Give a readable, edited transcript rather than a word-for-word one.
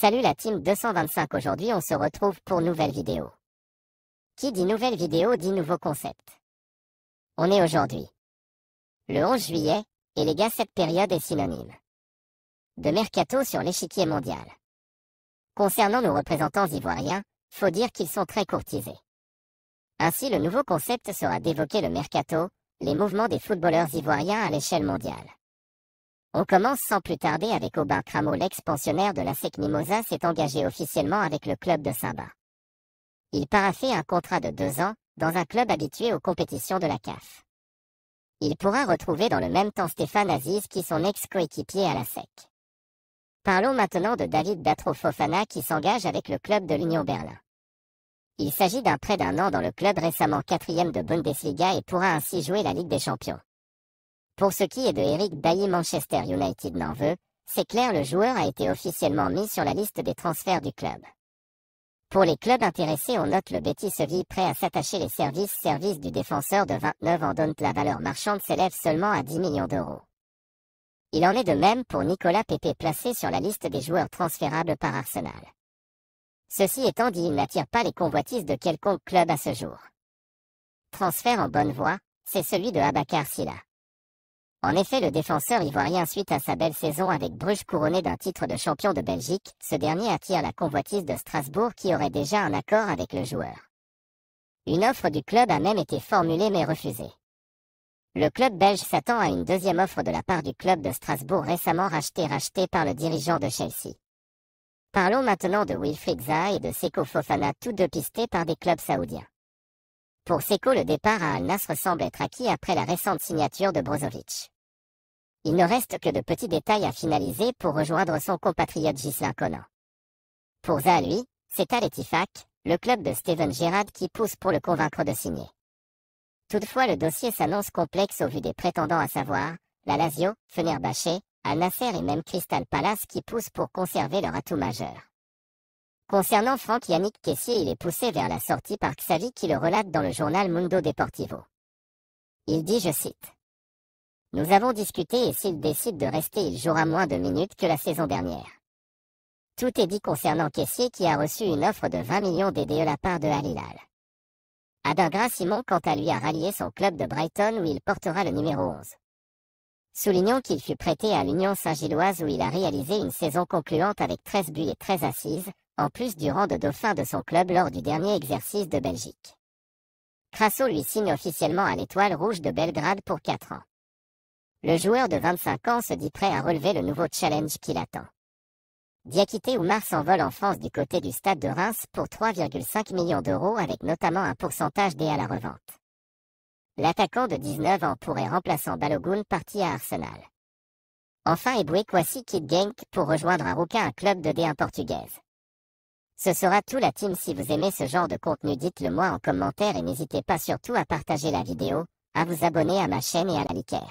Salut la team 225, aujourd'hui on se retrouve pour nouvelle vidéo. Qui dit nouvelle vidéo dit nouveau concept. On est aujourd'hui le 11 juillet, et les gars, cette période est synonyme de mercato sur l'échiquier mondial. Concernant nos représentants ivoiriens, faut dire qu'ils sont très courtisés. Ainsi, le nouveau concept sera d'évoquer le mercato, les mouvements des footballeurs ivoiriens à l'échelle mondiale. On commence sans plus tarder avec Aubin Cramo, l'ex-pensionnaire de l'ASEC Mimosa, s'est engagé officiellement avec le club de Simba. Il paraphait un contrat de 2 ans, dans un club habitué aux compétitions de la CAF. Il pourra retrouver dans le même temps Stéphane Aziz, qui son ex-coéquipier à l'ASEC. Parlons maintenant de David Datro Fofana, qui s'engage avec le club de l'Union Berlin. Il s'agit d'un prêt d'1 an dans le club récemment 4e de Bundesliga et pourra ainsi jouer la Ligue des Champions. Pour ce qui est de Eric Bailly, Manchester United n'en veut, c'est clair, le joueur a été officiellement mis sur la liste des transferts du club. Pour les clubs intéressés, on note le Betis Séville prêt à s'attacher les services du défenseur de 29 ans, dont la valeur marchande s'élève seulement à 10 millions d'euros. Il en est de même pour Nicolas Pepe, placé sur la liste des joueurs transférables par Arsenal. Ceci étant dit, il n'attire pas les convoitises de quelconque club à ce jour. Transfert en bonne voie, c'est celui de Abakar Silla. En effet, le défenseur ivoirien, suite à sa belle saison avec Bruges couronné d'un titre de champion de Belgique, ce dernier attire la convoitise de Strasbourg, qui aurait déjà un accord avec le joueur. Une offre du club a même été formulée mais refusée. Le club belge s'attend à une deuxième offre de la part du club de Strasbourg, récemment racheté par le dirigeant de Chelsea. Parlons maintenant de Wilfried Zaha et de Seko Fofana, tous deux pistés par des clubs saoudiens. Pour Seko, le départ à Al Nassr semble être acquis après la récente signature de Brozovic. Il ne reste que de petits détails à finaliser pour rejoindre son compatriote Ghislain Conan. Pour Zaha, lui, c'est Al Ettifaq, le club de Steven Gerrard, qui pousse pour le convaincre de signer. Toutefois, le dossier s'annonce complexe au vu des prétendants, à savoir la Lazio, Fenerbahçe, Al Nasser et même Crystal Palace, qui poussent pour conserver leur atout majeur. Concernant Franck Yannick Kessié, il est poussé vers la sortie par Xavi, qui le relate dans le journal Mundo Deportivo. Il dit, je cite: « Nous avons discuté et s'il décide de rester, il jouera moins de minutes que la saison dernière. » Tout est dit concernant Kessié, qui a reçu une offre de 20 millions d'EDE de la part de Al Hilal. Adingra Simon, quant à lui, a rallié son club de Brighton, où il portera le numéro 11. Soulignons qu'il fut prêté à l'Union Saint-Gilloise, où il a réalisé une saison concluante avec 13 buts et 13 assises, en plus du rang de dauphin de son club lors du dernier exercice de Belgique. Crasso lui signe officiellement à l'Étoile Rouge de Belgrade pour 4 ans. Le joueur de 25 ans se dit prêt à relever le nouveau challenge qui l'attend. Diakité Oumar s'envole en France du côté du stade de Reims pour 3,5 millions d'euros, avec notamment un pourcentage des à la revente. L'attaquant de 19 ans pourrait remplacer Balogun, parti à Arsenal. Enfin, Eboué Kwasi quitte Genk pour rejoindre un club de D1 portugaise. Ce sera tout la team. Si vous aimez ce genre de contenu, dites-le moi en commentaire et n'hésitez pas surtout à partager la vidéo, à vous abonner à ma chaîne et à la liker.